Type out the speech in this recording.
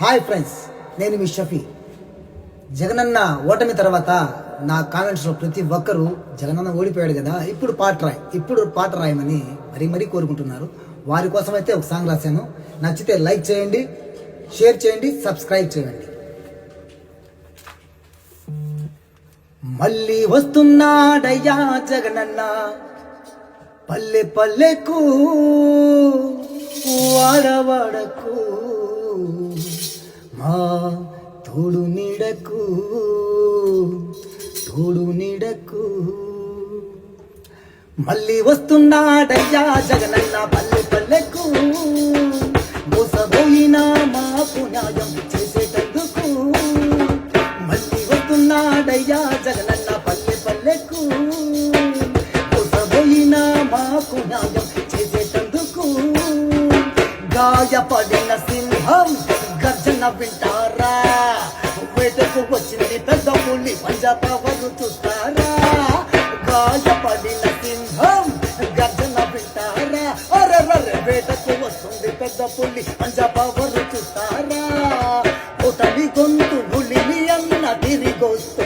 Hi friends, నేను మీ షఫీ. జగనన్న ఓటమి తర్వాత నా కామెంట్స్లో ప్రతి ఒక్కరూ జగనన్న ఓడిపోయాడు కదా, ఇప్పుడు పాట రాయమని మరీ కోరుకుంటున్నారు. వారి కోసం అయితే ఒక సాంగ్ రాశాను. నచ్చితే లైక్ చేయండి, షేర్ చేయండి, సబ్స్క్రైబ్ చేయండి. మళ్ళీ వస్తున్నాడయ్యా జగనన్న పల్లె పల్లెకు వాడవాడకు మా తోడు నీడకు మళ్ళీ వస్తున్నాడయ్యా జగనన్న పల్లె పల్లెకు మోసపోయినా మాకు న్యాయం చేసేటందుకు. మళ్ళీ వస్తున్నాడయ్యా జగనన్న పల్లె పల్లెకు మోసపోయినా మాకు న్యాయం చేసేటందుకు. గాయపడిన సింహం గర్జన వింటారా, వేటకు వచ్చింది పెద్ద పులి పంజాబు చూస్తారా. గాయపడిన సింహం గర్జన వింటారా, అరెర్రె వేటకు వస్తుంది పెద్ద పులి పంజాబు చూస్తారా. ఒకటి గొంతు పులిని అన్న తిరిగొస్తూ